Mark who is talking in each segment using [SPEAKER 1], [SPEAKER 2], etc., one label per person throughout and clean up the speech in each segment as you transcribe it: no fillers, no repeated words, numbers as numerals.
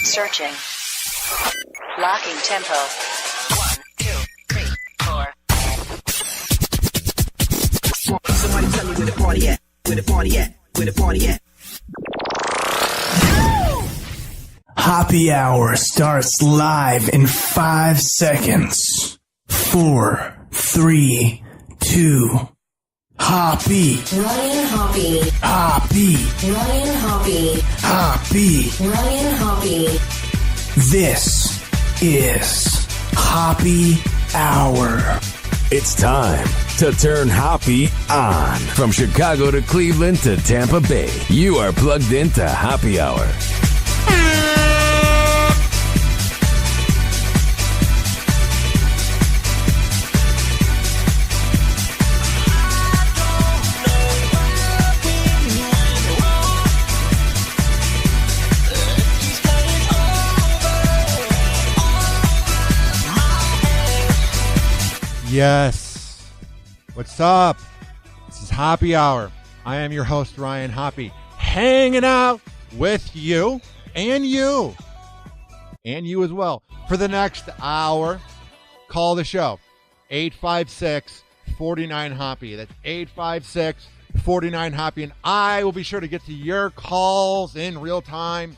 [SPEAKER 1] Searching. Locking tempo. 1, 2, 3, 4.
[SPEAKER 2] Somebody tell me where the party at. Where the party at. Where the party at.
[SPEAKER 3] Happy Hour starts live in 5 seconds. 4, 3, 2. Hoppy.
[SPEAKER 4] Ryan Hoppy.
[SPEAKER 3] Hoppy.
[SPEAKER 4] Ryan Hoppy.
[SPEAKER 3] Hoppy.
[SPEAKER 4] Ryan Hoppy.
[SPEAKER 3] This is Happy Hour.
[SPEAKER 5] It's time to turn Hoppy on. From Chicago to Cleveland to Tampa Bay, you are plugged into Happy Hour.
[SPEAKER 6] Yes. What's up? This is Happy Hour. I am your host, Ryan Hoppy, hanging out with you and you as well for the next hour. Call the show 856-49-HOPPY. That's 856-49-HOPPY, and I will be sure to get to your calls in real time.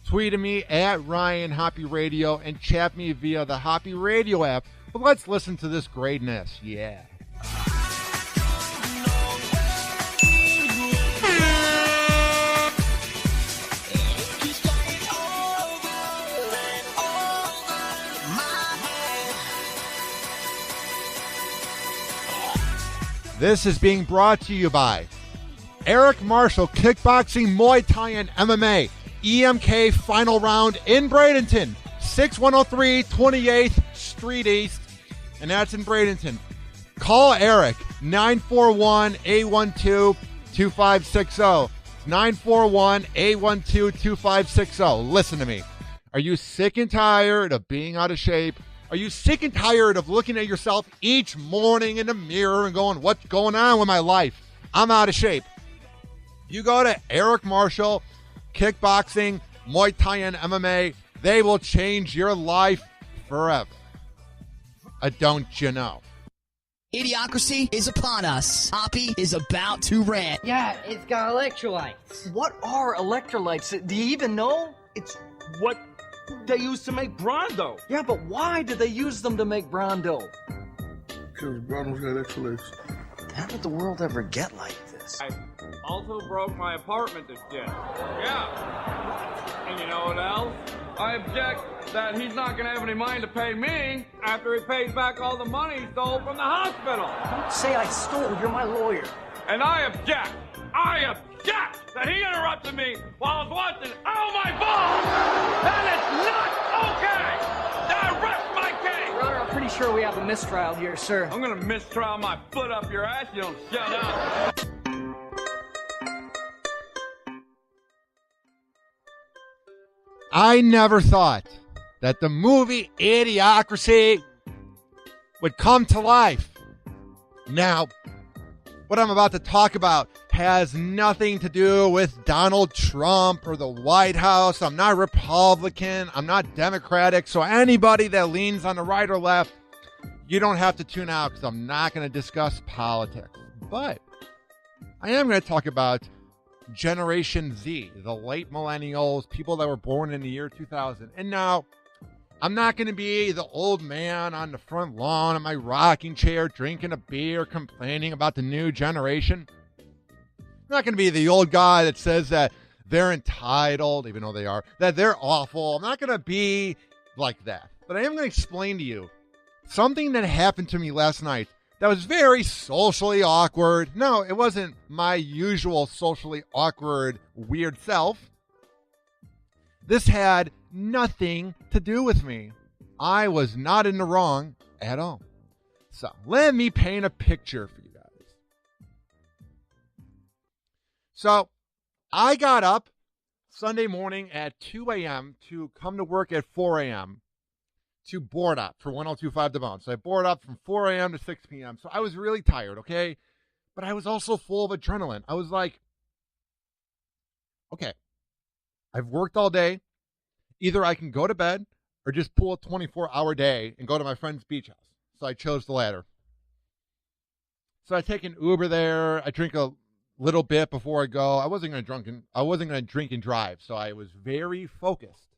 [SPEAKER 6] Tweet me at Ryan Hoppy Radio and chat me via the Hoppy Radio app. But let's listen to this greatness. Yeah. This is being brought to you by Eric Marshall, Kickboxing, Muay Thai, and MMA. EMK Final Round in Bradenton. 6103 28th Street East, and that's in Bradenton. Call Eric, 941-812-2560. 941-812-2560. Listen to me. Are you sick and tired of being out of shape? Are you sick and tired of looking at yourself each morning in the mirror and going, what's going on with my life? I'm out of shape. You go to Eric Marshall, Kickboxing, Muay Thai, and MMA. They will change your life forever. Don't you know?
[SPEAKER 7] Idiocracy is upon us. Hoppy is about to rant.
[SPEAKER 8] Yeah, it's got electrolytes.
[SPEAKER 9] What are electrolytes? Do you even know? It's what they use to make Brondo. Yeah, but why do they use them to make Brondo?
[SPEAKER 10] Because Brondo's got electrolytes.
[SPEAKER 9] How did the world ever get like this?
[SPEAKER 11] I also broke my apartment to shit. Yeah. And you know what else? I object that he's not going to have any money to pay me after he pays back all the money he stole from the hospital.
[SPEAKER 9] Don't say I stole. You're my lawyer.
[SPEAKER 11] And I object that he interrupted me while I was watching Oh My Balls. That is not okay. Now arrest my case.
[SPEAKER 8] Your Honor, I'm pretty sure we have a mistrial here, sir.
[SPEAKER 11] I'm going to mistrial my foot up your ass. You don't shut up.
[SPEAKER 6] I never thought that the movie Idiocracy would come to life. Now, what I'm about to talk about has nothing to do with Donald Trump or the White House. I'm not Republican. I'm not Democratic. So anybody that leans on the right or left, you don't have to tune out because I'm not going to discuss politics. But I am going to talk about Generation Z, the late millennials, people that were born in the year 2000. And now, I'm not going to be the old man on the front lawn in my rocking chair drinking a beer complaining about the new generation. I'm not going to be the old guy that says that they're entitled, even though they are, that they're awful. I'm not going to be like that. But I am going to explain to you something that happened to me last night that was very socially awkward. No, it wasn't my usual socially awkward, weird self. This had nothing to do with me. I was not in the wrong at all. So let me paint a picture for you guys. So I got up Sunday morning at 2 a.m. to come to work at 4 a.m. to board up for 102.5 The Bone. So I board up from 4 a.m. to 6 p.m. So I was really tired, okay? But I was also full of adrenaline. I was like, okay, I've worked all day. either I can go to bed or just pull a 24-hour day and go to my friend's beach house. So I chose the latter. So I take an Uber there. I drink a little bit before I go. I wasn't going to drink and drive, so I was very focused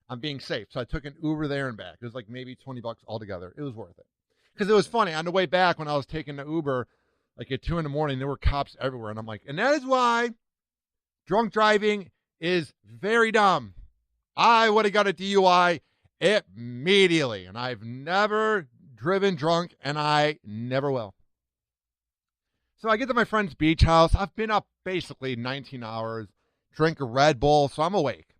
[SPEAKER 6] on being safe. So I took an Uber there and back. It was like maybe $20 altogether. It was worth it. Because it was funny. On the way back when I was taking the Uber, like at 2 a.m, there were cops everywhere. And I'm like, and that is why drunk driving is very dumb. I would have got a DUI immediately. And I've never driven drunk, and I never will. So I get to my friend's beach house. I've been up basically 19 hours, drink a Red Bull, so I'm awake.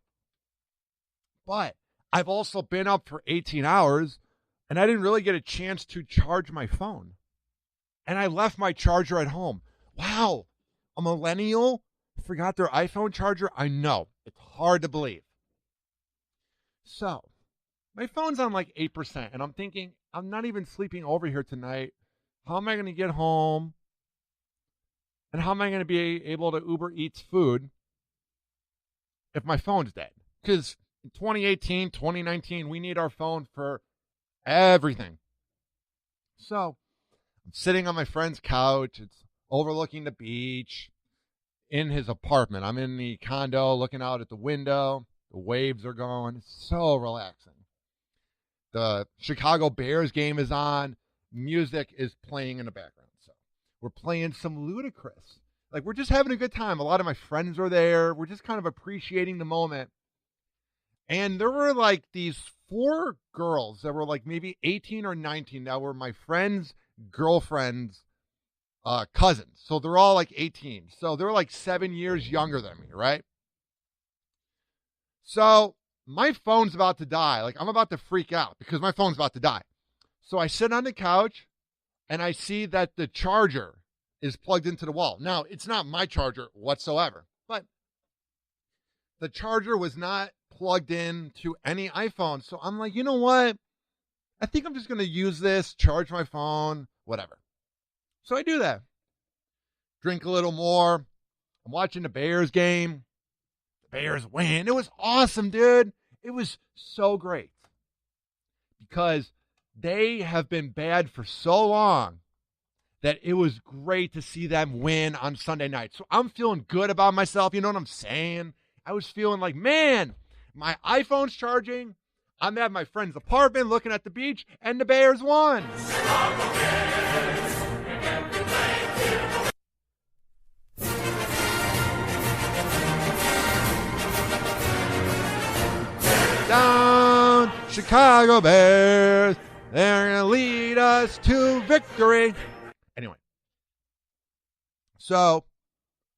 [SPEAKER 6] But I've also been up for 18 hours, and I didn't really get a chance to charge my phone. And I left my charger at home. Wow, a millennial forgot their iPhone charger? I know. It's hard to believe. So my phone's on like 8%, and I'm thinking, I'm not even sleeping over here tonight. How am I going to get home? And how am I going to be able to Uber Eats food if my phone's dead? Because in 2018, 2019, we need our phone for everything. So I'm sitting on my friend's couch. It's overlooking the beach in his apartment. I'm in the condo looking out at the window. The waves are going. It's so relaxing. The Chicago Bears game is on. Music is playing in the background. We're playing some Ludacris. Like, we're just having a good time. A lot of my friends are there. We're just kind of appreciating the moment. And there were like these 4 girls that were like maybe 18 or 19 that were my friend's girlfriend's cousins. So they're all like 18. So they're like 7 years younger than me, right? So my phone's about to die. Like, I'm about to freak out because my phone's about to die. So I sit on the couch, and I see that the charger is plugged into the wall. Now, it's not my charger whatsoever, but the charger was not plugged in to any iPhone. So I'm like, you know what? I think I'm just going to use this, charge my phone, whatever. So I do that. Drink a little more. I'm watching the Bears game. The Bears win. It was awesome, dude. It was so great because they have been bad for so long that it was great to see them win on Sunday night. So I'm feeling good about myself. You know what I'm saying? I was feeling like, man, my iPhone's charging. I'm at my friend's apartment looking at the beach, and the Bears won. Down, Chicago Bears. They're going to lead us to victory. Anyway. So,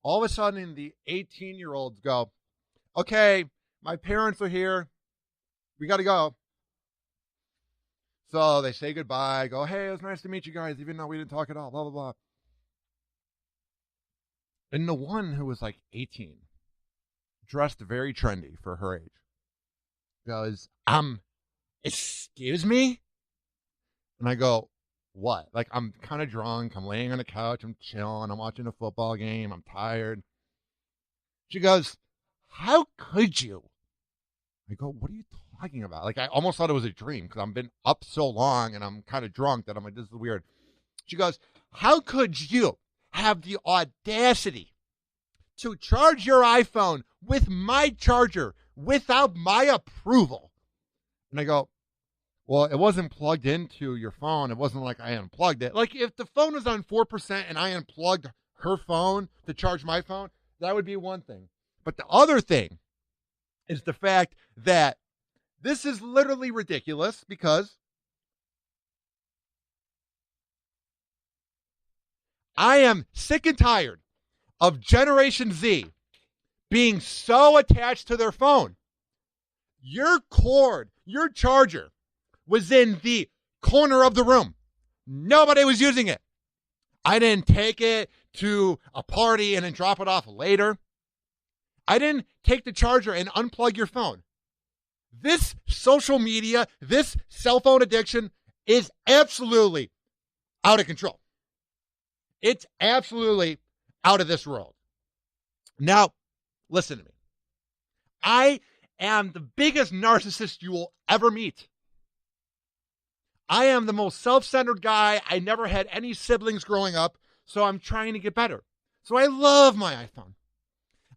[SPEAKER 6] all of a sudden, the 18-year-olds go, okay, my parents are here. We got to go. So, they say goodbye. Go, hey, it was nice to meet you guys, even though we didn't talk at all, blah, blah, blah. And the one who was like 18, dressed very trendy for her age, goes, excuse me? And I go, what? Like, I'm kind of drunk. I'm laying on the couch. I'm chilling. I'm watching a football game. I'm tired. She goes, how could you? I go, what are you talking about? Like, I almost thought it was a dream because I've been up so long and I'm kind of drunk that I'm like, this is weird. She goes, how could you have the audacity to charge your iPhone with my charger without my approval? And I go, well, it wasn't plugged into your phone. It wasn't like I unplugged it. Like, if the phone was on 4% and I unplugged her phone to charge my phone, that would be one thing. But the other thing is the fact that this is literally ridiculous because I am sick and tired of Generation Z being so attached to their phone. Your cord, your charger, was in the corner of the room. Nobody was using it. I didn't take it to a party and then drop it off later. I didn't take the charger and unplug your phone. This social media, this cell phone addiction is absolutely out of control. It's absolutely out of this world. Now, listen to me. I am the biggest narcissist you will ever meet. I am the most self-centered guy. I never had any siblings growing up, so I'm trying to get better. So I love my iPhone.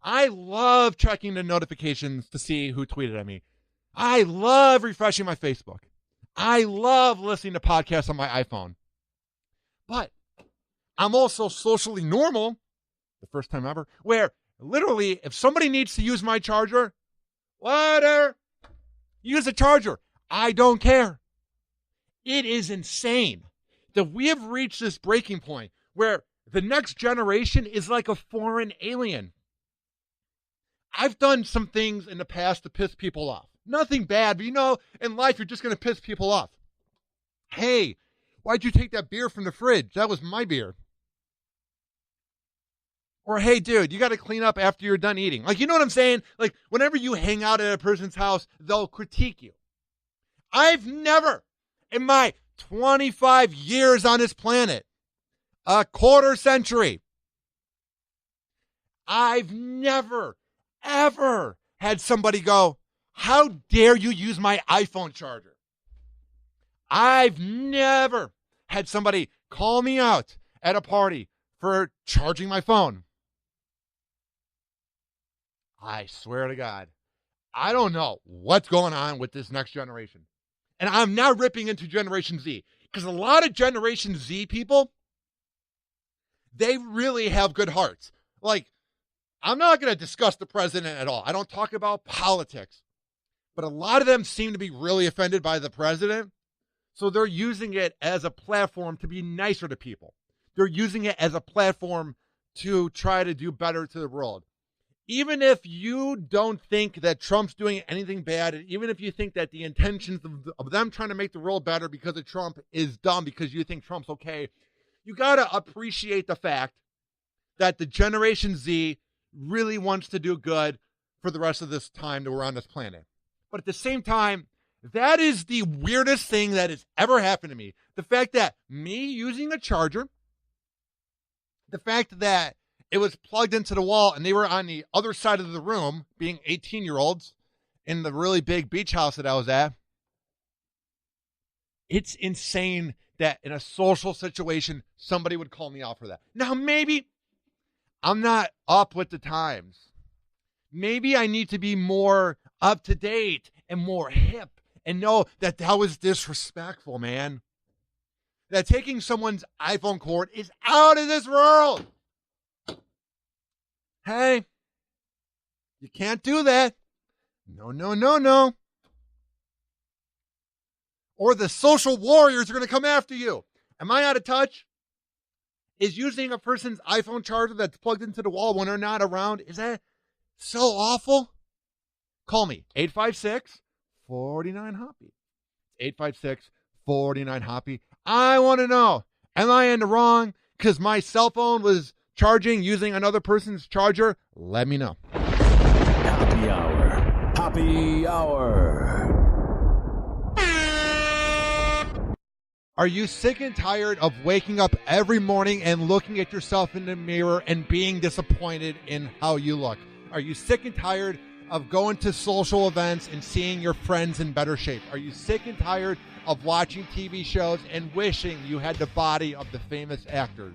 [SPEAKER 6] I love checking the notifications to see who tweeted at me. I love refreshing my Facebook. I love listening to podcasts on my iPhone. But I'm also socially normal, the first time ever, where literally if somebody needs to use my charger, whatever, use a charger. I don't care. It is insane that we have reached this breaking point where the next generation is like a foreign alien. I've done some things in the past to piss people off. Nothing bad, but in life, you're just going to piss people off. Hey, why'd you take that beer from the fridge? That was my beer. Or, hey, dude, you got to clean up after you're done eating. Like, you know what I'm saying? Like, whenever you hang out at a person's house, they'll critique you. I've never, in my 25 years on this planet, a quarter century, I've never, ever had somebody go, how dare you use my iPhone charger? I've never had somebody call me out at a party for charging my phone. I swear to God, I don't know what's going on with this next generation. And I'm now ripping into Generation Z because a lot of Generation Z people, they really have good hearts. Like, I'm not going to discuss the president at all. I don't talk about politics. But a lot of them seem to be really offended by the president. So they're using it as a platform to be nicer to people. They're using it as a platform to try to do better to the world. Even if you don't think that Trump's doing anything bad, and even if you think that the intentions of them trying to make the world better because of Trump is dumb because you think Trump's okay, you got to appreciate the fact that the Generation Z really wants to do good for the rest of this time that we're on this planet. But at the same time, that is the weirdest thing that has ever happened to me. The fact that me using a charger, the fact that it was plugged into the wall and they were on the other side of the room, being 18-year-olds in the really big beach house that I was at. It's insane that in a social situation, somebody would call me out for that. Now, maybe I'm not up with the times. Maybe I need to be more up to date and more hip and know that that was disrespectful, man. That taking someone's iPhone cord is out of this world. Hey, you can't do that. No, no, no, no. Or the social warriors are going to come after you. Am I out of touch? Is using a person's iPhone charger that's plugged into the wall when they're not around, is that so awful? Call me, 856-49-HOPPY. 856-49-HOPPY. I want to know, am I in the wrong because my cell phone was charging using another person's charger? Let me know.
[SPEAKER 5] Happy Hour. Happy Hour.
[SPEAKER 6] Are you sick and tired of waking up every morning and looking at yourself in the mirror and being disappointed in how you look? Are you sick and tired of going to social events and seeing your friends in better shape? Are you sick and tired of watching TV shows and wishing you had the body of the famous actors?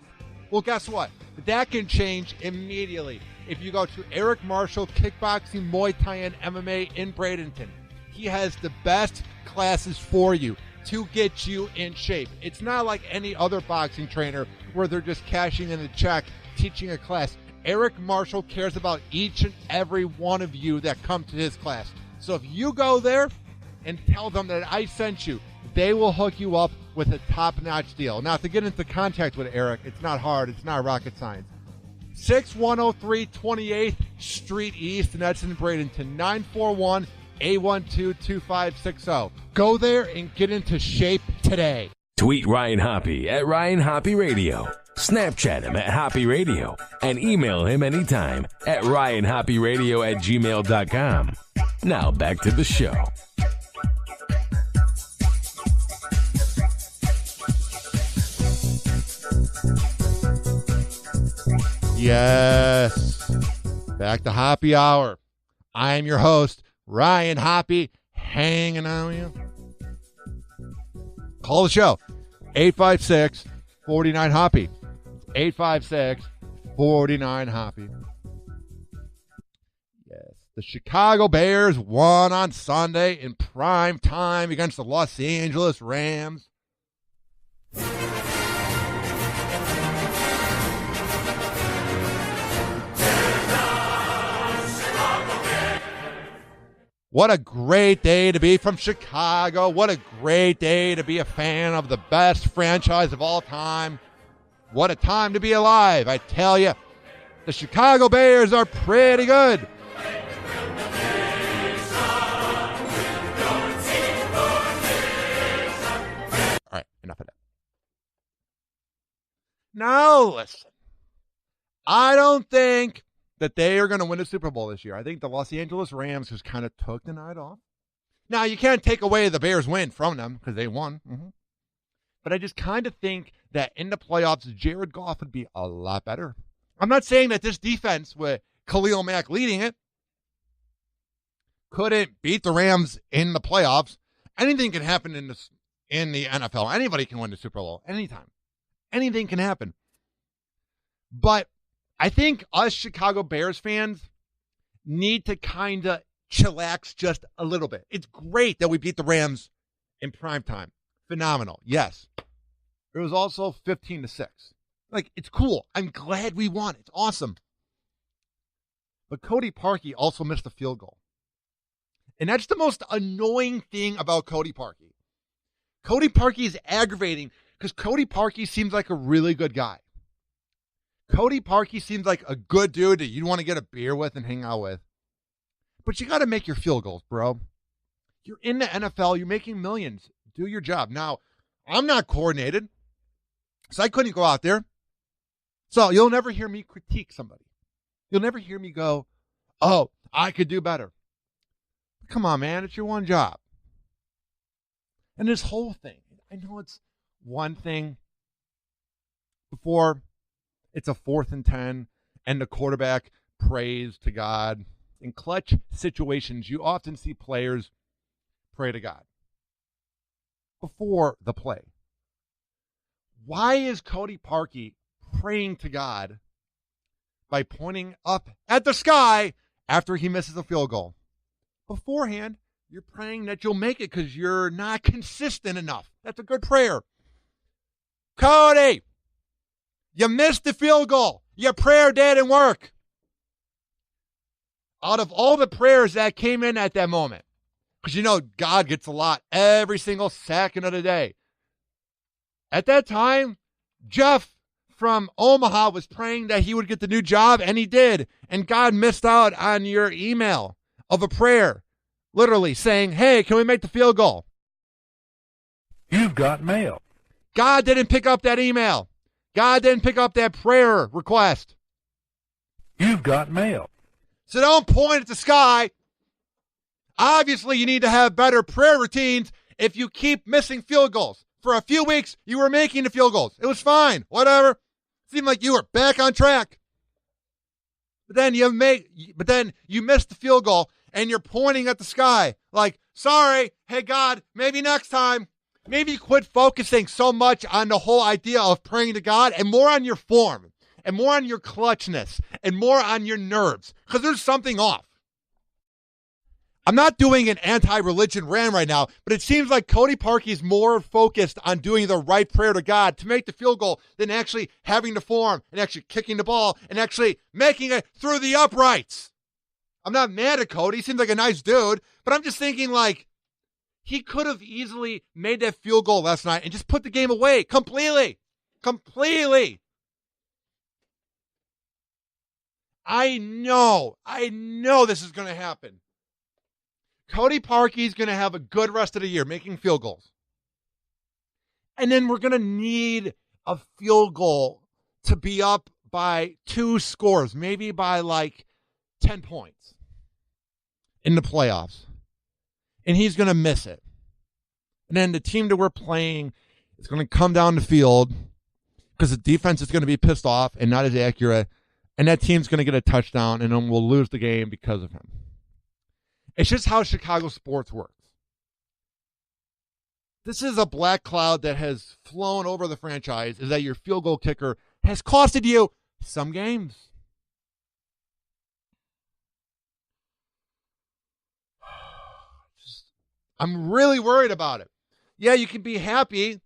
[SPEAKER 6] Well, guess what? That can change immediately if you go to Eric Marshall Kickboxing, Muay Thai, and MMA in Bradenton. He has the best classes for you to get you in shape. It's not like any other boxing trainer where they're just cashing in a check, teaching a class. Eric Marshall cares about each and every one of you that come to his class. So if you go there and tell them that I sent you, they will hook you up with a top-notch deal. Now, to get into contact with Eric, it's not hard. It's not rocket science. 6103 28th Street East, and that's in Bradenton. 941-812-2560. Go there and get into shape today.
[SPEAKER 5] Tweet Ryan Hoppy at Ryan Hoppy Radio. Snapchat him at Hoppy Radio. And email him anytime at ryanhoppyradio@gmail.com. Now back to the show.
[SPEAKER 6] Yes. Back to Happy Hour. I am your host, Ryan Hoppy hanging out with you. Call the show. 856-49-HOPPY. 856-49-HOPPY. Yes. The Chicago Bears won on Sunday in prime time against the Los Angeles Rams. What a great day to be from Chicago. What a great day to be a fan of the best franchise of all time. What a time to be alive. I tell you, the Chicago Bears are pretty good. All right, enough of that. Now listen, I don't think that they are going to win a Super Bowl this year. I think the Los Angeles Rams just kind of took the night off. Now, you can't take away the Bears' win from them because they won. But I just kind of think that in the playoffs, Jared Goff would be a lot better. I'm not saying that this defense with Khalil Mack leading it couldn't beat the Rams in the playoffs. Anything can happen in the NFL. Anybody can win the Super Bowl anytime. Anything can happen. But I think us Chicago Bears fans need to kind of chillax just a little bit. It's great that we beat the Rams in prime time. Phenomenal. Yes. It was also 15-6. Like, it's cool. I'm glad we won. It's awesome. But Cody Parkey also missed a field goal. And that's the most annoying thing about Cody Parkey. Cody Parkey is aggravating because Cody Parkey seems like a really good guy. Cody Parkey seems like a good dude that you want to get a beer with and hang out with. But you got to make your field goals, bro. You're in the NFL. You're making millions. Do your job. Now, I'm not coordinated, so I couldn't go out there. So you'll never hear me critique somebody. You'll never hear me go, oh, I could do better. Come on, man. It's your one job. And this whole thing, I know it's one thing before it's a 4th and 10 and the quarterback prays to God. In clutch situations, you often see players pray to God before the play. Why is Cody Parkey praying to God by pointing up at the sky after he misses a field goal? Beforehand, you're praying that you'll make it because you're not consistent enough. That's a good prayer. Cody, you missed the field goal. Your prayer didn't work. Out of all the prayers that came in at that moment, because you know God gets a lot every single second of the day. At that time, Jeff from Omaha was praying that he would get the new job, and he did. And God missed out on your email of a prayer, literally saying, hey, can we make the field goal?
[SPEAKER 12] You've got mail.
[SPEAKER 6] God didn't pick up that email. God didn't pick up that prayer request.
[SPEAKER 12] You've got mail.
[SPEAKER 6] So don't point at the sky. Obviously, you need to have better prayer routines if you keep missing field goals. For a few weeks, you were making the field goals. It was fine. Whatever. Seemed like you were back on track. But then you missed the field goal, and you're pointing at the sky like, sorry, hey, God, maybe next time. Maybe quit focusing so much on the whole idea of praying to God and more on your form and more on your clutchness and more on your nerves because there's something off. I'm not doing an anti-religion rant right now, but it seems like Cody Parkey is more focused on doing the right prayer to God to make the field goal than actually having the form and actually kicking the ball and actually making it through the uprights. I'm not mad at Cody. He seems like a nice dude, but I'm just thinking like, he could have easily made that field goal last night and just put the game away completely. Completely. I know this is going to happen. Cody Parkey's going to have a good rest of the year making field goals. And then we're going to need a field goal to be up by 2 scores, maybe by like 10 points in the playoffs. And he's going to miss it. And then the team that we're playing is going to come down the field because the defense is going to be pissed off and not as accurate. And that team's going to get a touchdown, and then we'll lose the game because of him. It's just how Chicago sports works. This is a black cloud that has flown over the franchise, is that your field goal kicker has costed you some games. I'm really worried about it. Yeah, you can be happy.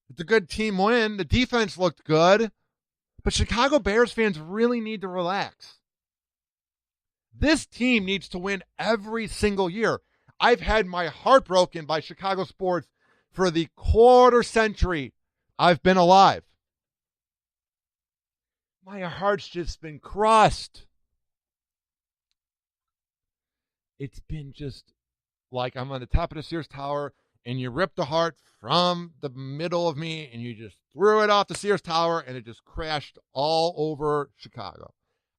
[SPEAKER 6] It's a good team win. The defense looked good. But Chicago Bears fans really need to relax. This team needs to win every single year. I've had my heart broken by Chicago sports for the quarter century I've been alive. My heart's just been crushed. It's been just like I'm on the top of the Sears Tower and you ripped the heart from the middle of me and you just threw it off the Sears Tower and it just crashed all over Chicago.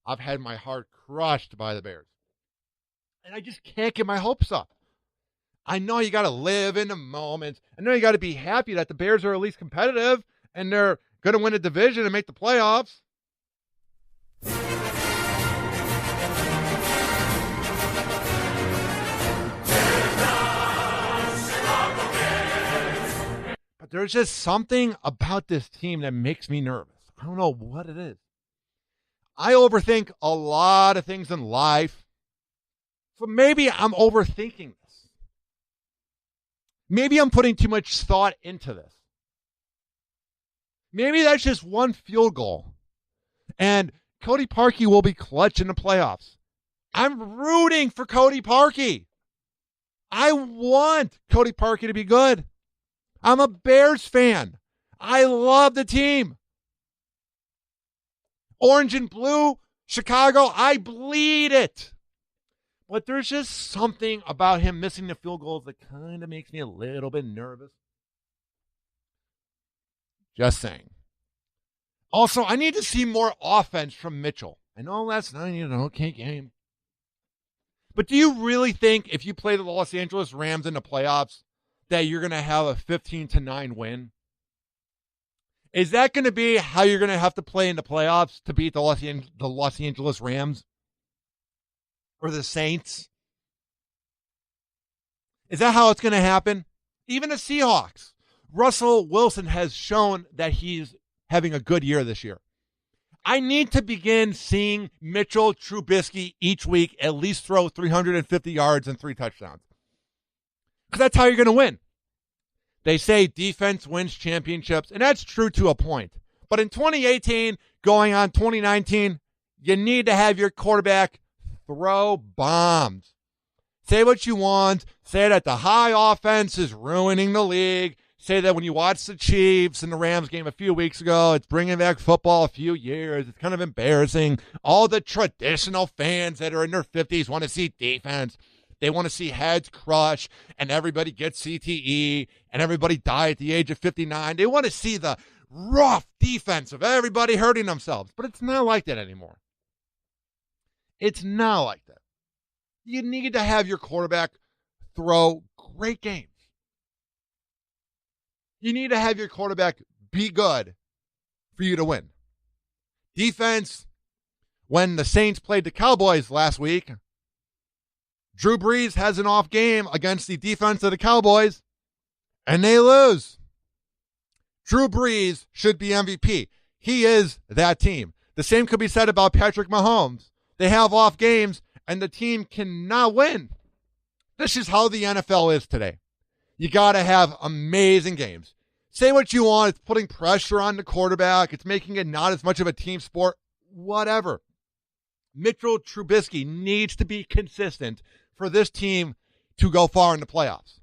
[SPEAKER 6] I've had my heart crushed by the Bears. And I just can't get my hopes up. I know you got to live in the moment. I know you got to be happy that the Bears are at least competitive and they're going to win a division and make the playoffs. But there's just something about this team that makes me nervous. I don't know what it is. I overthink a lot of things in life. So maybe I'm overthinking this. Maybe I'm putting too much thought into this. Maybe that's just one field goal. And Cody Parkey will be clutch in the playoffs. I'm rooting for Cody Parkey. I want Cody Parkey to be good. I'm a Bears fan. I love the team. Orange and blue, Chicago, I bleed it. But there's just something about him missing the field goals that kind of makes me a little bit nervous. Just saying. Also, I need to see more offense from Mitchell. I know last night you had an okay game. But do you really think if you play the Los Angeles Rams in the playoffs that you're going to have a 15-9 win? Is that going to be how you're going to have to play in the playoffs to beat the Los Angeles Rams? Or the Saints? Is that how it's going to happen? Even the Seahawks. Russell Wilson has shown that he's having a good year this year. I need to begin seeing Mitchell Trubisky each week at least throw 350 yards and 3 touchdowns. Because that's how you're going to win. They say defense wins championships, and that's true to a point. But in 2018, going on 2019, you need to have your quarterback throw bombs. Say what you want. Say that the high offense is ruining the league. Say that when you watch the Chiefs and the Rams game a few weeks ago, it's bringing back football a few years. It's kind of embarrassing. All the traditional fans that are in their 50s want to see defense. They want to see heads crush and everybody get CTE and everybody die at the age of 59. They want to see the rough defense of everybody hurting themselves. But it's not like that anymore. It's not like that. You need to have your quarterback throw great games. You need to have your quarterback be good for you to win. Defense, when the Saints played the Cowboys last week, Drew Brees has an off game against the defense of the Cowboys, and they lose. Drew Brees should be MVP. He is that team. The same could be said about Patrick Mahomes. They have off games, and the team cannot win. This is how the NFL is today. You got to have amazing games. Say what you want. It's putting pressure on the quarterback. It's making it not as much of a team sport. Whatever. Mitchell Trubisky needs to be consistent for this team to go far in the playoffs.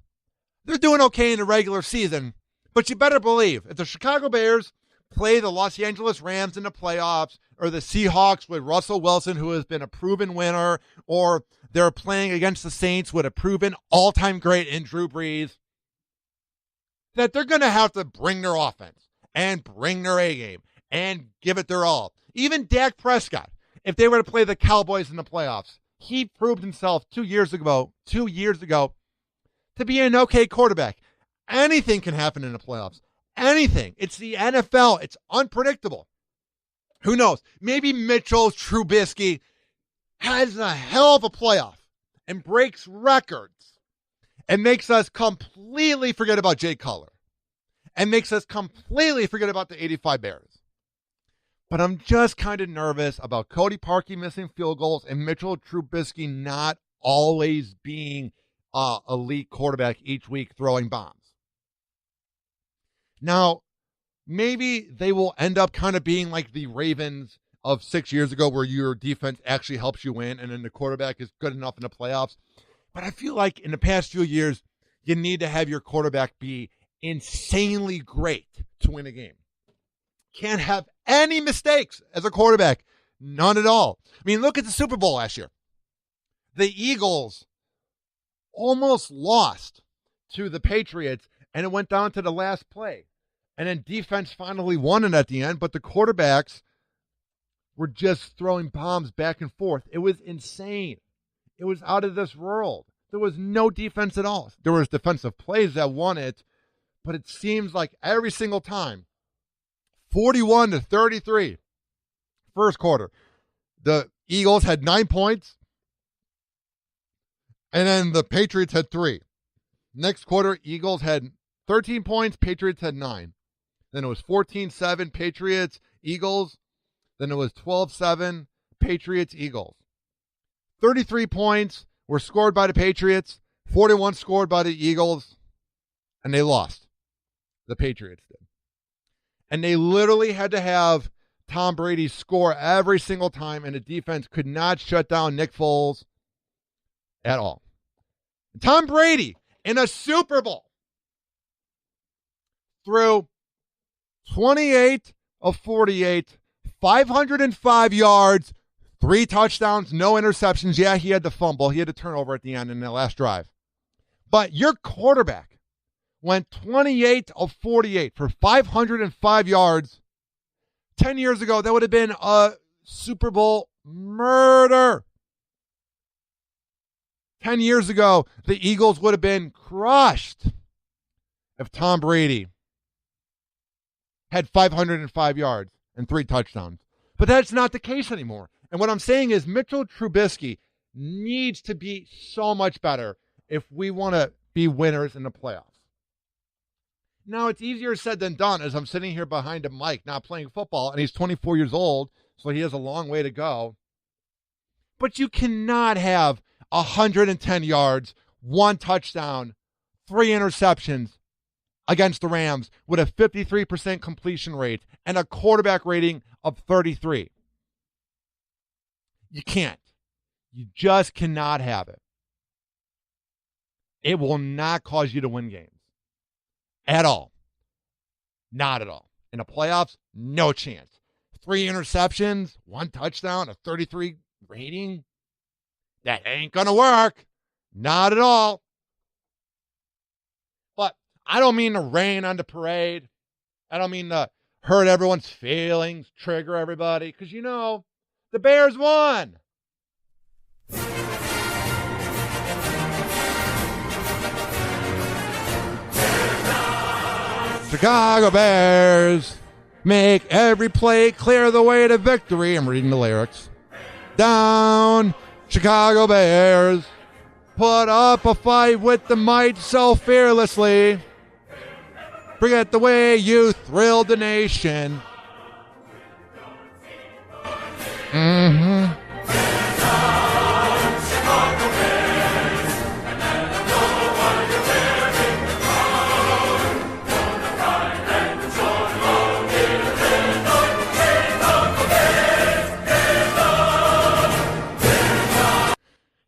[SPEAKER 6] They're doing okay in the regular season, but you better believe if the Chicago Bears play the Los Angeles Rams in the playoffs or the Seahawks with Russell Wilson, who has been a proven winner, or they're playing against the Saints with a proven all-time great in Drew Brees, that they're going to have to bring their offense and bring their A game and give it their all. Even Dak Prescott, if they were to play the Cowboys in the playoffs, he proved himself 2 years ago to be an okay quarterback. Anything can happen in the playoffs. Anything. It's the NFL. It's unpredictable. Who knows? Maybe Mitchell Trubisky has a hell of a playoff and breaks records and makes us completely forget about Jay Cutler and makes us completely forget about the 85 Bears. But I'm just kind of nervous about Cody Parkey missing field goals and Mitchell Trubisky not always being elite quarterback each week throwing bombs. Now, maybe they will end up kind of being like the Ravens of 6 years ago where your defense actually helps you win and then the quarterback is good enough in the playoffs. But I feel like in the past few years, you need to have your quarterback be insanely great to win a game. Can't have any mistakes as a quarterback. None at all. I mean, look at the Super Bowl last year. The Eagles almost lost to the Patriots, and it went down to the last play. And then defense finally won it at the end, but the quarterbacks were just throwing bombs back and forth. It was insane. It was out of this world. There was no defense at all. There was defensive plays that won it, but it seems like every single time, 41-33, first quarter, the Eagles had 9 points, and then the Patriots had 3. Next quarter, Eagles had 13 points, Patriots had 9. Then it was 14-7, Patriots, Eagles. Then it was 12-7, Patriots, Eagles. 33 points were scored by the Patriots, 41 scored by the Eagles, and they lost. The Patriots did. And they literally had to have Tom Brady score every single time, and the defense could not shut down Nick Foles at all. Tom Brady in a Super Bowl threw 28 of 48, 505 yards, 3 touchdowns, no interceptions. Yeah, he had the fumble. He had the turnover at the end in the last drive. But your quarterback went 28 of 48 for 505 yards. 10 years ago, that would have been a Super Bowl murder. 10 years ago, the Eagles would have been crushed if Tom Brady had 505 yards and 3 touchdowns. But that's not the case anymore. And what I'm saying is Mitchell Trubisky needs to be so much better if we want to be winners in the playoffs. Now, it's easier said than done as I'm sitting here behind a mic not playing football, and he's 24 years old, so he has a long way to go. But you cannot have 110 yards, 1 touchdown, 3 interceptions against the Rams with a 53% completion rate and a quarterback rating of 33. You can't. You just cannot have it. It will not cause you to win games. At all. Not at all. In the playoffs, no chance. 3 interceptions, 1 touchdown, a 33 rating. That ain't going to work. Not at all. But I don't mean to rain on the parade. I don't mean to hurt everyone's feelings, trigger everybody, because you know, the Bears won. Chicago Bears make every play clear the way to victory. I'm reading the lyrics. Down, Chicago Bears, put up a fight with the might so fearlessly. Forget the way you thrilled the nation.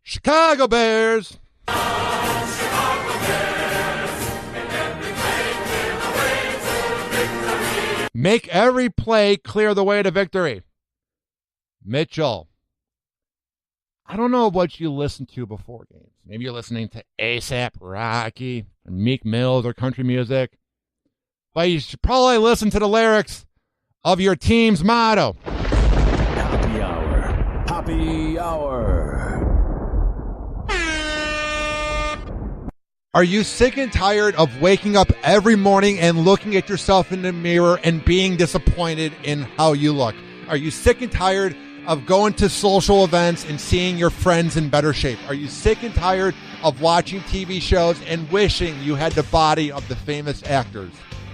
[SPEAKER 6] Chicago Bears. Make every play clear the way to victory. Mitchell, I don't know what you listen to before games. Maybe you're listening to A$AP Rocky or Meek Mills or country music. But you should probably listen to the lyrics of your team's motto.
[SPEAKER 5] Happy hour. Happy hour.
[SPEAKER 6] Are you sick and tired of waking up every morning and looking at yourself in the mirror and being disappointed in how you look? Are you sick and tired of going to social events and seeing your friends in better shape? Are you sick and tired of watching TV shows and wishing you had the body of the famous actors?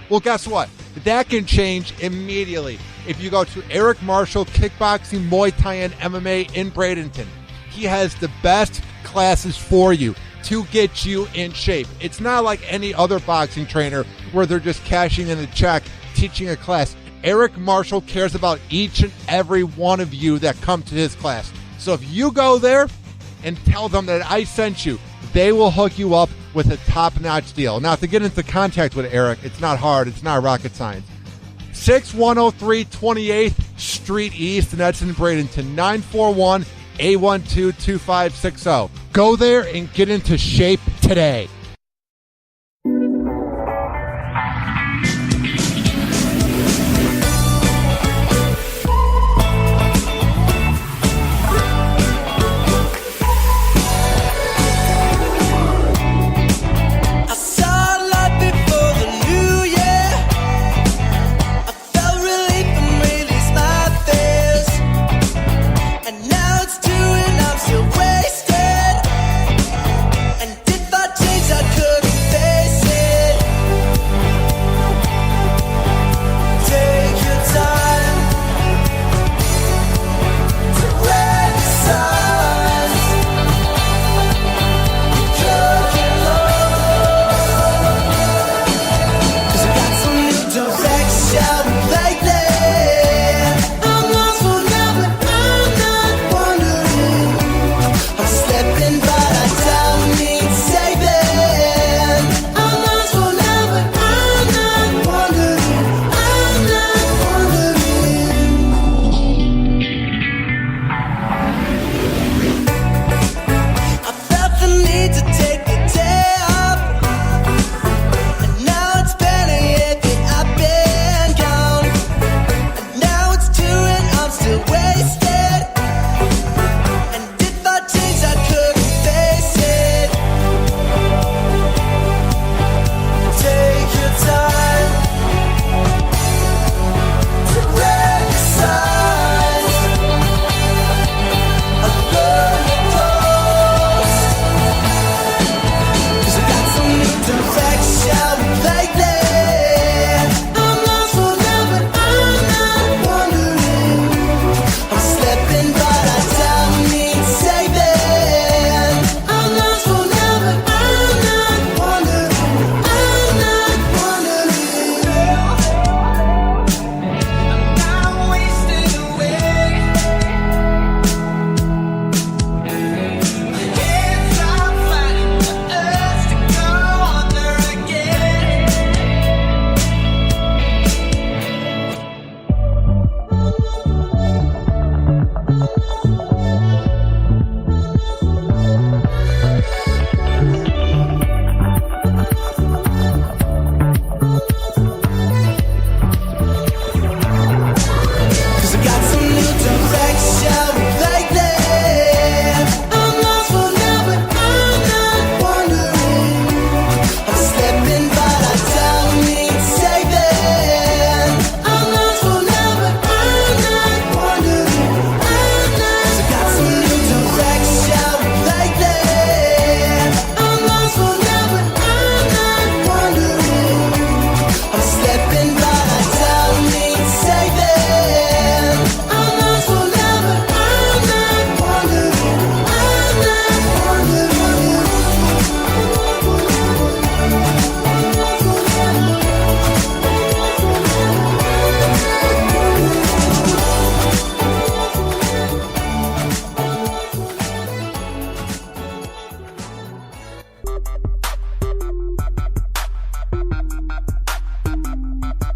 [SPEAKER 6] Well, guess what? That can change immediately if you go to Eric Marshall Kickboxing, Muay Thai, and MMA in Bradenton. He has the best classes for you to get you in shape. It's not like any other boxing trainer where they're just cashing in a check, teaching a class. Eric Marshall cares about each and every one of you that come to his class. So if you go there and tell them that I sent you, they will hook you up with a top-notch deal. Now, to get into contact with Eric, it's not hard. It's not rocket science. 6103 28th Street East, and that's in Bradenton. 941-812-2560. Go there and get into shape today.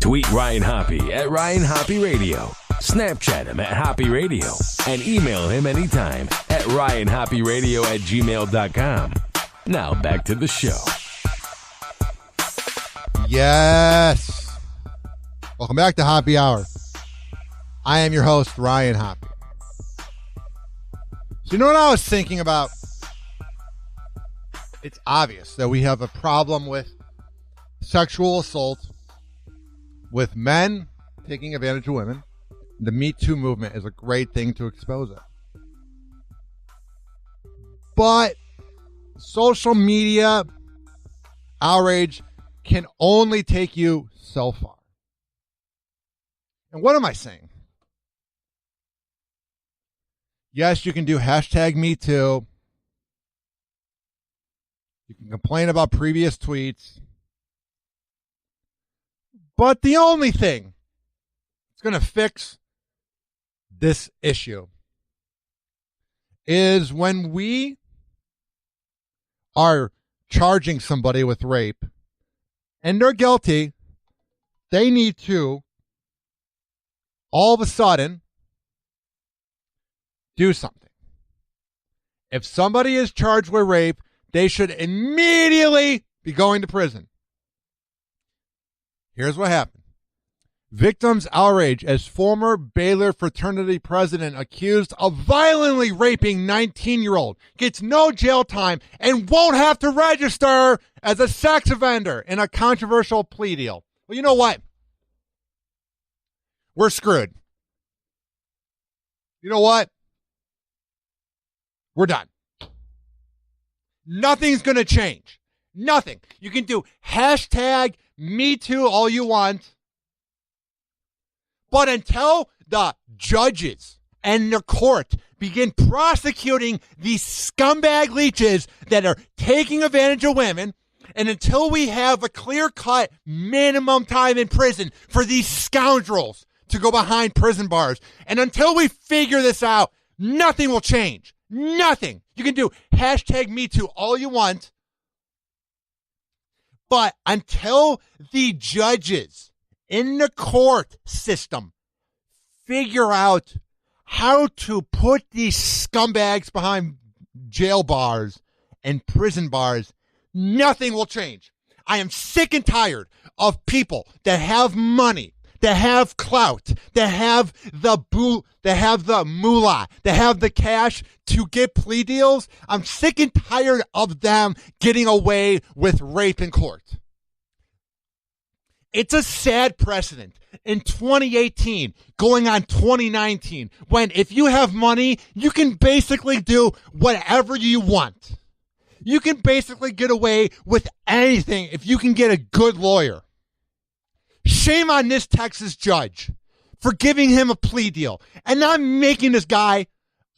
[SPEAKER 5] Tweet Ryan Hoppy at Ryan Hoppy Radio. Snapchat him at Hoppy Radio. And email him anytime at ryanhoppyradio@gmail.com. Now back to the show.
[SPEAKER 6] Yes. Welcome back to Hoppy Hour. I am your host, Ryan Hoppy. So you know what I was thinking about? It's obvious that we have a problem with sexual assault, with men taking advantage of women, The Me Too movement is a great thing to expose it. But social media outrage can only take you so far. And what am I saying? Yes, you can do hashtag Me Too. You can complain about previous tweets. But the only thing that's going to fix this issue is when we are charging somebody with rape and they're guilty, they need to all of a sudden do something. If somebody is charged with rape, they should immediately be going to prison. Here's what happened. Victims outrage as former Baylor fraternity president accused of violently raping 19-year-old gets no jail time and won't have to register as a sex offender in a controversial plea deal. Well, you know what? We're screwed. You know what? We're done. Nothing's going to change. Nothing. You can do hashtag Me Too all you want. But until the judges and the court begin prosecuting these scumbag leeches that are taking advantage of women, and until we have a clear-cut minimum time in prison for these scoundrels to go behind prison bars, and until we figure this out, nothing will change. Nothing. You can do hashtag Me Too all you want, but until the judges in the court system figure out how to put these scumbags behind jail bars and prison bars, nothing will change. I am sick and tired of people that have money, that have clout, that have the moolah, that have the cash to get plea deals. I'm sick and tired of them getting away with rape in court. It's a sad precedent in 2018 going on 2019 when if you have money, you can basically do whatever you want. You can basically get away with anything if you can get a good lawyer. Shame on this Texas judge for giving him a plea deal and not making this guy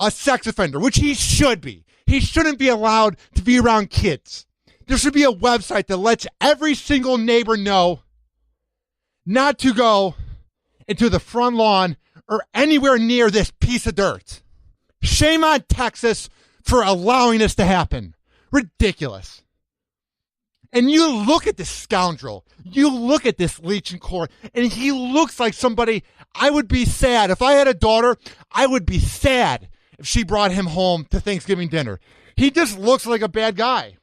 [SPEAKER 6] a sex offender, which he should be. He shouldn't be allowed to be around kids. There should be a website that lets every single neighbor know not to go into the front lawn or anywhere near this piece of dirt. Shame on Texas for allowing this to happen. Ridiculous. And you look at this scoundrel, you look at this leech in court, and he looks like somebody. I would be sad. If I had a daughter, I would be sad if she brought him home to Thanksgiving dinner. He just looks like a bad guy.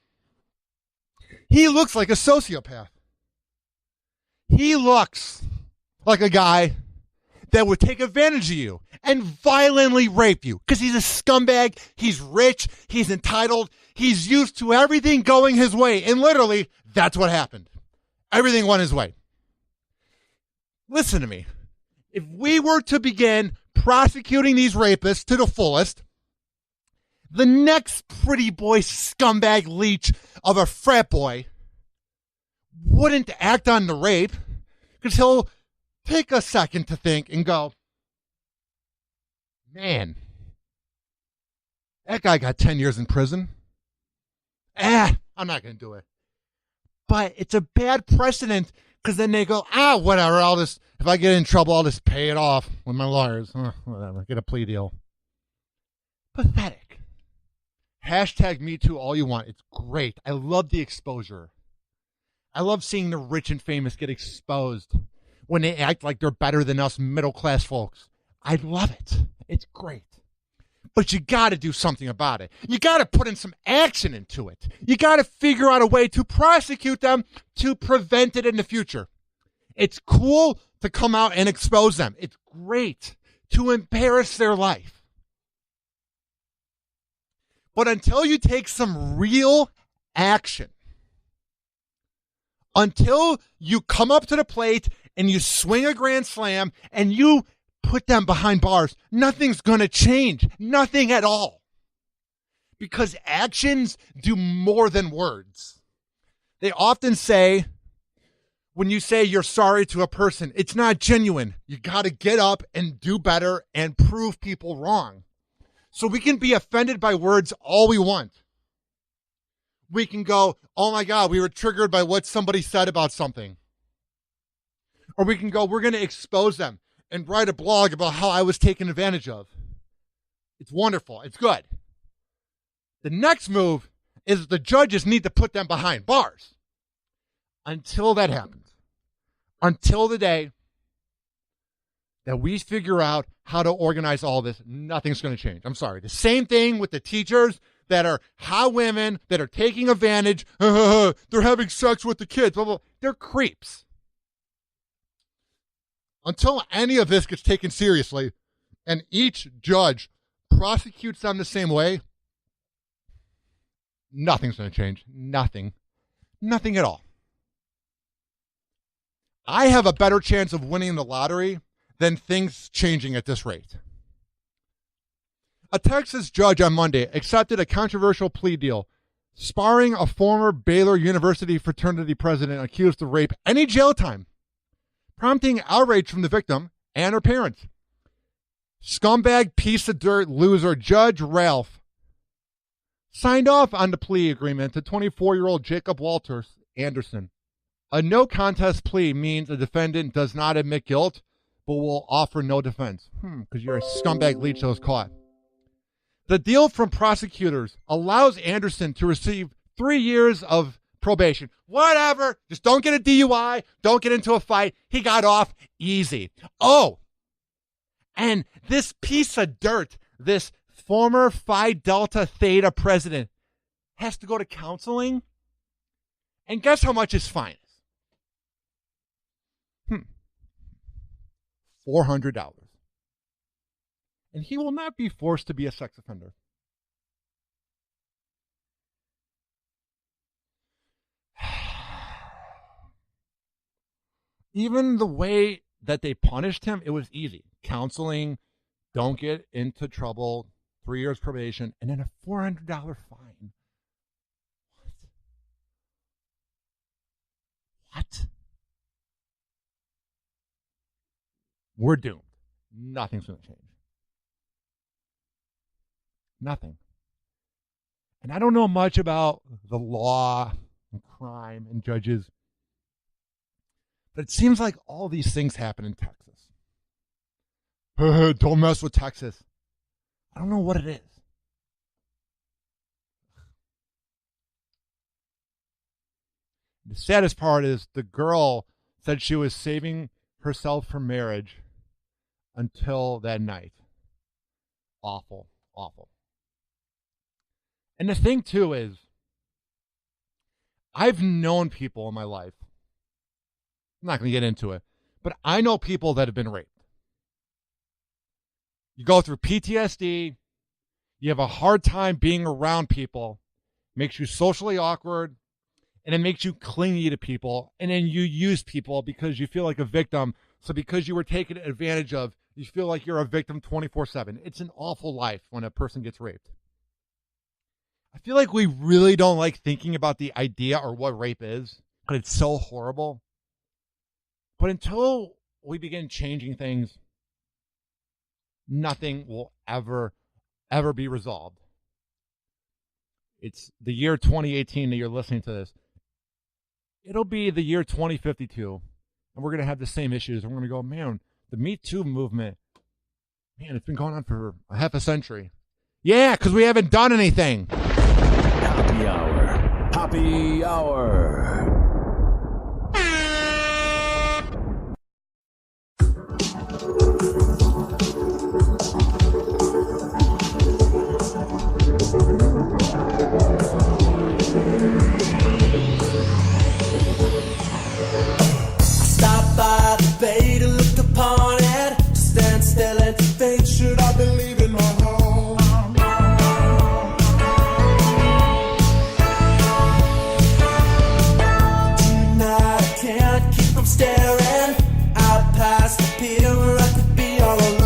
[SPEAKER 6] He looks like a sociopath. He looks like a guy that would take advantage of you and violently rape you because he's a scumbag, he's rich, he's entitled, he's used to everything going his way. And literally, that's what happened. Everything went his way. Listen to me. If we were to begin prosecuting these rapists to the fullest, the next pretty boy scumbag leech of a frat boy wouldn't act on the rape because he'll take a second to think and go, man, that guy got 10 years in prison. I'm not going to do it. But it's a bad precedent because then they go, whatever, if I get in trouble, I'll just pay it off with my lawyers. Whatever, get a plea deal. Pathetic. Hashtag Me Too all you want. It's great. I love the exposure. I love seeing the rich and famous get exposed when they act like they're better than us middle-class folks. I love it. It's great. But you got to do something about it. You got to put in some action into it. You got to figure out a way to prosecute them to prevent it in the future. It's cool to come out and expose them. It's great to embarrass their life. But until you take some real action, until you come up to the plate and you swing a grand slam and you put them behind bars, nothing's going to change. Nothing at all. Because actions do more than words. They often say, when you say you're sorry to a person, it's not genuine. You got to get up and do better and prove people wrong. So we can be offended by words all we want. We can go, oh my God, we were triggered by what somebody said about something. Or we can go, we're going to expose them and write a blog about how I was taken advantage of. It's wonderful. It's good. The next move is the judges need to put them behind bars. Until that happens. Until the day that we figure out how to organize all this, nothing's going to change. I'm sorry. The same thing with the teachers that are hot women, that are taking advantage. They're having sex with the kids. Blah, blah. They're creeps. Until any of this gets taken seriously and each judge prosecutes them the same way, nothing's going to change. Nothing. Nothing at all. I have a better chance of winning the lottery than things changing at this rate. A Texas judge on Monday accepted a controversial plea deal, sparring a former Baylor University fraternity president accused of rape any jail time, prompting outrage from the victim and her parents. Scumbag piece of dirt loser Judge Ralph signed off on the plea agreement to 24-year-old Jacob Walters Anderson. A no contest plea means a defendant does not admit guilt, but will offer no defense. Because you're a scumbag leech that was caught. The deal from prosecutors allows Anderson to receive 3 years of probation. Whatever. Just don't get a DUI. Don't get into a fight. He got off easy. Oh, and this piece of dirt, this former Phi Delta Theta president, has to go to counseling. And guess how much his fine is? $400. And he will not be forced to be a sex offender. Even the way that they punished him, it was easy. Counseling, don't get into trouble, 3 years probation, and then a $400 fine. What? We're doomed. Nothing's going to change. Nothing. And I don't know much about the law and crime and judges, but it seems like all these things happen in Texas. Don't mess with Texas. I don't know what it is. The saddest part is the girl said she was saving herself for marriage until that night. Awful, awful. And the thing, too, is I've known people in my life. I'm not going to get into it, but I know people that have been raped. You go through PTSD. You have a hard time being around people. Makes you socially awkward. And it makes you clingy to people. And then you use people because you feel like a victim. So because you were taken advantage of, you feel like you're a victim 24/7. It's an awful life when a person gets raped. I feel like we really don't like thinking about the idea or what rape is, but it's so horrible. But until we begin changing things, nothing will ever be resolved. It's the year 2018 that you're listening to this. It'll be the year 2052, and we're going to have the same issues. And we're going to go, man, the Me Too movement, man, it's been going on for a half a century. Yeah, because we haven't done anything.
[SPEAKER 5] Happy Hour. Happy Hour.
[SPEAKER 13] Stop by the bay to look upon it, to stand still and to think, should I believe in my home? Tonight I can't keep from staring out past the pier where I could be all alone.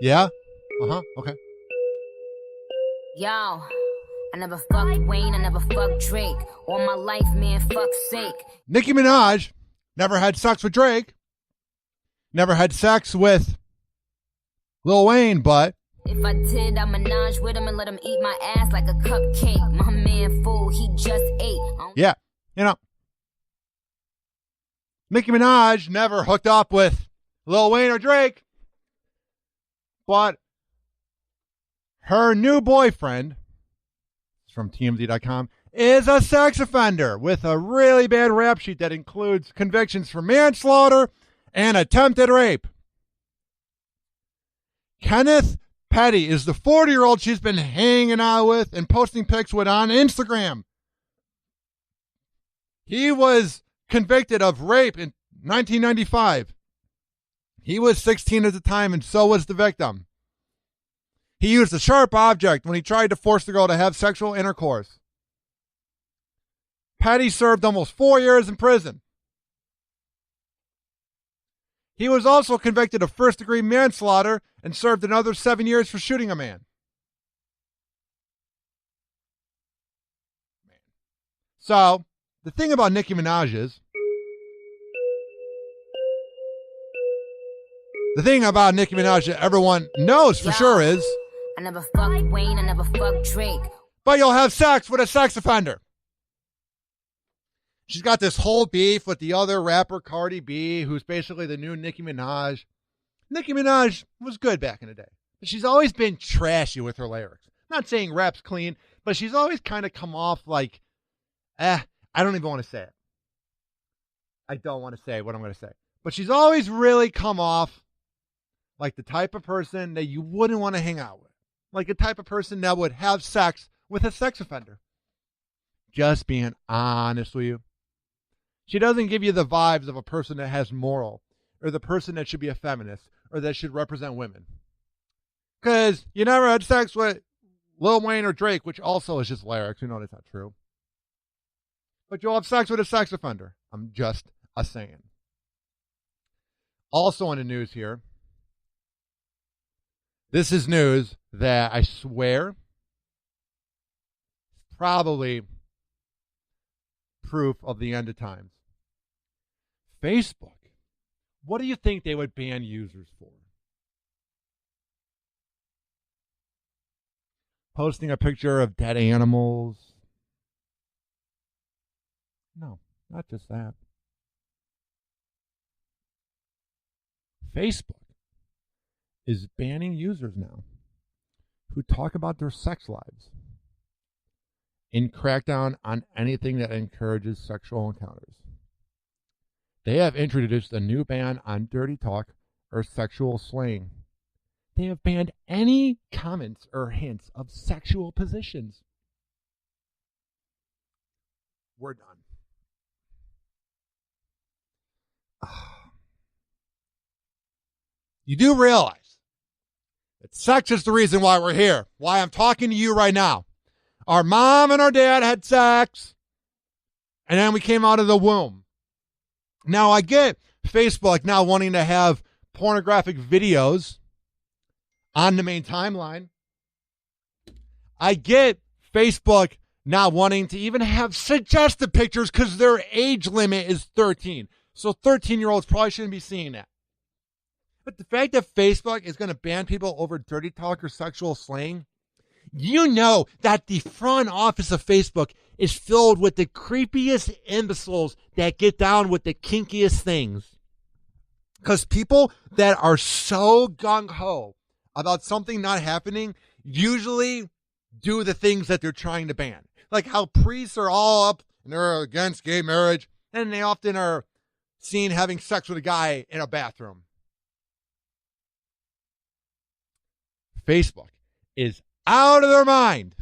[SPEAKER 6] Yeah? Okay.
[SPEAKER 14] Yo, I never fucked Wayne, I never fucked Drake. All my life, man, fuck's sake.
[SPEAKER 6] Nicki Minaj never had sex with Drake. Never had sex with Lil Wayne, but
[SPEAKER 14] if I did, I'd Minaj with him and let him eat my ass like a cupcake. My man fool, he just ate.
[SPEAKER 6] Yeah, Nicki Minaj never hooked up with Lil Wayne or Drake, but her new boyfriend, from TMZ.com, is a sex offender with a really bad rap sheet that includes convictions for manslaughter and attempted rape. Kenneth Petty is the 40-year-old she's been hanging out with and posting pics with on Instagram. He was convicted of rape in 1995. He was 16 at the time, and so was the victim. He used a sharp object when he tried to force the girl to have sexual intercourse. Petty served almost 4 years in prison. He was also convicted of first-degree manslaughter and served another 7 years for shooting a man. So, the thing about Nicki Minaj is, that everyone knows for sure is,
[SPEAKER 14] I never fucked Wayne, I never fucked Drake.
[SPEAKER 6] But you'll have sex with a sex offender. She's got this whole beef with the other rapper Cardi B, who's basically the new Nicki Minaj. Nicki Minaj was good back in the day, but she's always been trashy with her lyrics. Not saying rap's clean, but she's always kind of come off like, I don't even want to say it. I don't want to say what I'm going to say. But she's always really come off like the type of person that you wouldn't want to hang out with. Like the type of person that would have sex with a sex offender. Just being honest with you. She doesn't give you the vibes of a person that has moral, or the person that should be a feminist, or that should represent women. Because you never had sex with Lil Wayne or Drake, which also is just lyrics. We know that's not true. But you'll have sex with a sex offender. I'm just a saying. Also in the news here, this is news that I swear is probably proof of the end of times. Facebook. What do you think they would ban users for? Posting a picture of dead animals? No, not just that. Facebook is banning users now who talk about their sex lives and crack down on anything that encourages sexual encounters. They have introduced a new ban on dirty talk or sexual slang. They have banned any comments or hints of sexual positions. We're done. You do realize that sex is the reason why we're here, why I'm talking to you right now. Our mom and our dad had sex, and then we came out of the womb. Now, I get Facebook now wanting to have pornographic videos on the main timeline. I get Facebook not wanting to even have suggested pictures because their age limit is 13. So 13-year-olds probably shouldn't be seeing that. But the fact that Facebook is going to ban people over dirty talk or sexual slang, you know that the front office of Facebook is filled with the creepiest imbeciles that get down with the kinkiest things. Because people that are so gung-ho about something not happening usually do the things that they're trying to ban. Like how priests are all up and they're against gay marriage, and they often are seen having sex with a guy in a bathroom. Facebook is out of their mind.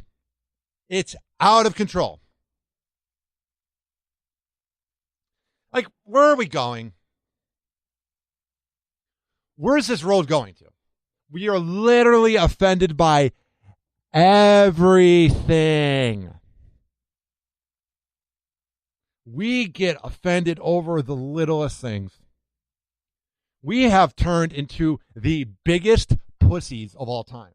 [SPEAKER 6] It's out of control. Like, where are we going? Where's this road going to? We are literally offended by everything. We get offended over the littlest things. We have turned into the biggest pussies of all time.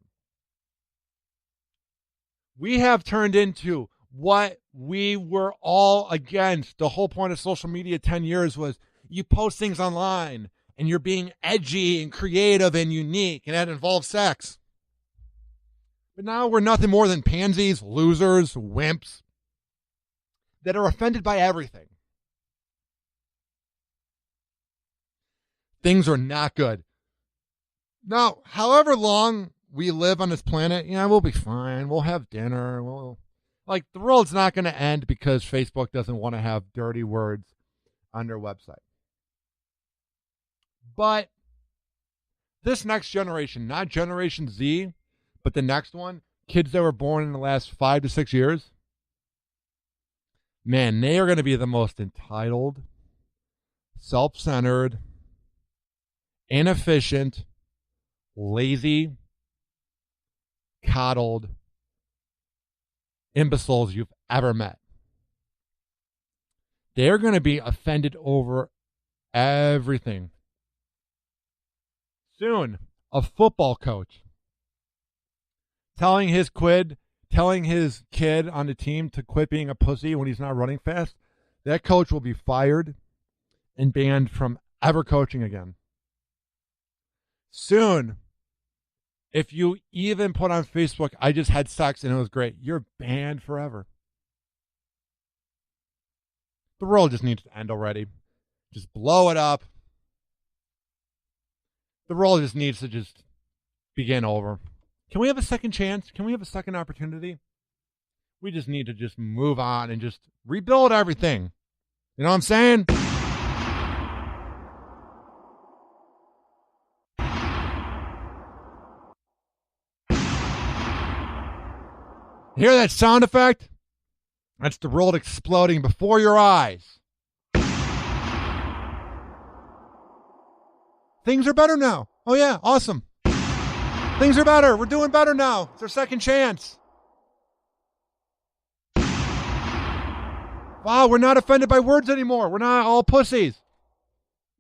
[SPEAKER 6] We have turned into what we were all against. The whole point of social media 10 years was you post things online and you're being edgy and creative and unique, and that involves sex. But now we're nothing more than pansies, losers, wimps that are offended by everything. Things are not good. Now, however long we live on this planet, we'll be fine. We'll have dinner. The world's not going to end because Facebook doesn't want to have dirty words on their website. But this next generation, not Generation Z, but the next one, kids that were born in the last 5 to 6 years, man, they are going to be the most entitled, self-centered, inefficient, lazy, coddled imbeciles you've ever met. They're going to be offended over everything. Soon, a football coach telling his kid on the team to quit being a pussy when he's not running fast, that coach will be fired and banned from ever coaching again. Soon, if you even put on Facebook, I just had sex and it was great, you're banned forever. The world just needs to end already. Just blow it up. The world just needs to just begin over. Can we have a second chance? Can we have a second opportunity? We just need to just move on and just rebuild everything. You know what I'm saying? Hear that sound effect? That's the world exploding before your eyes. Things are better now. Oh yeah, awesome. Things are better. We're doing better now. It's our second chance. Wow, we're not offended by words anymore. We're not all pussies.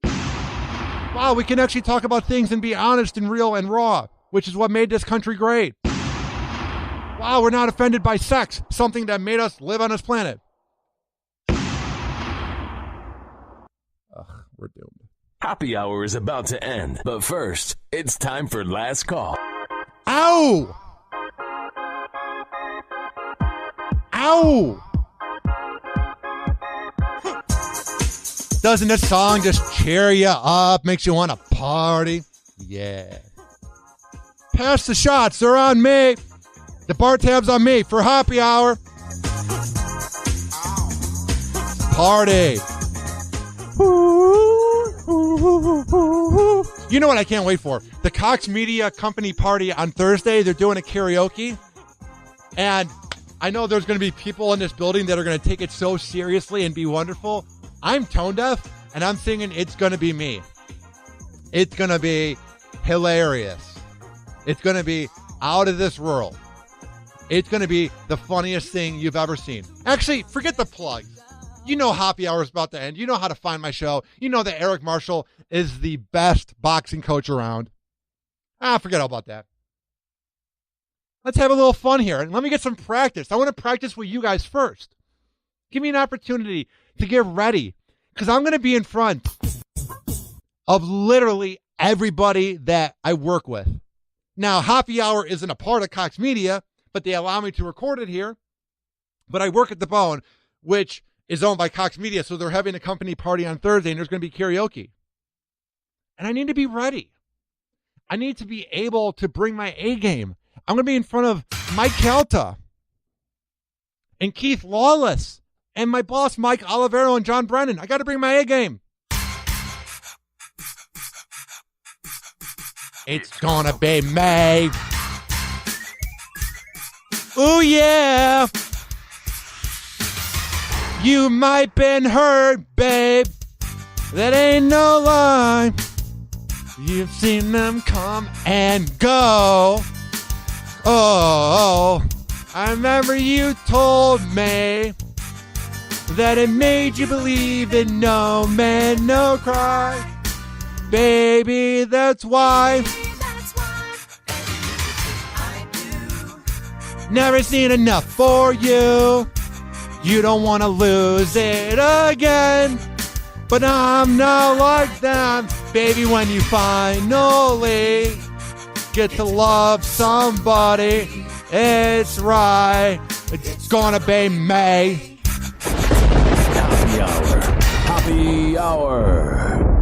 [SPEAKER 6] Wow, we can actually talk about things and be honest and real and raw, which is what made this country great. Wow, we're not offended by sex, something that made us live on this planet. We're doomed.
[SPEAKER 5] Happy hour is about to end, but first, it's time for last call.
[SPEAKER 6] Ow! Ow! Doesn't this song just cheer you up, makes you want to party? Yeah. Pass the shots, they're on me. The bar tab's on me for happy hour. Party. You know what I can't wait for? The Cox Media Company party on Thursday. They're doing a karaoke. And I know there's going to be people in this building that are going to take it so seriously and be wonderful. I'm tone deaf, and I'm singing It's Going to Be Me. It's going to be hilarious. It's going to be out of this world. It's going to be the funniest thing you've ever seen. Actually, forget the plugs. You know happy hour is about to end. You know how to find my show. You know that Eric Marshall is the best boxing coach around. Forget all about that. Let's have a little fun here. And let me get some practice. I want to practice with you guys first. Give me an opportunity to get ready. Because I'm going to be in front of literally everybody that I work with. Now, happy hour isn't a part of Cox Media, but they allow me to record it here. But I work at The Bone, which is owned by Cox Media, so they're having a company party on Thursday, and there's going to be karaoke. And I need to be ready. I need to be able to bring my A game. I'm going to be in front of Mike Calta and Keith Lawless and my boss, Mike Olivero and John Brennan. I got to bring my A game. It's going to be me. Ooh, yeah. You might been hurt, babe. That ain't no lie. You've seen them come and go. Oh, I remember you told me that it made you believe in no man, no cry. Baby, that's why. Never seen enough for you. You don't want to lose it again. But I'm not like them. Baby, when you finally get to love somebody, it's right. It's gonna be May.
[SPEAKER 5] Happy Hour. Happy Hour.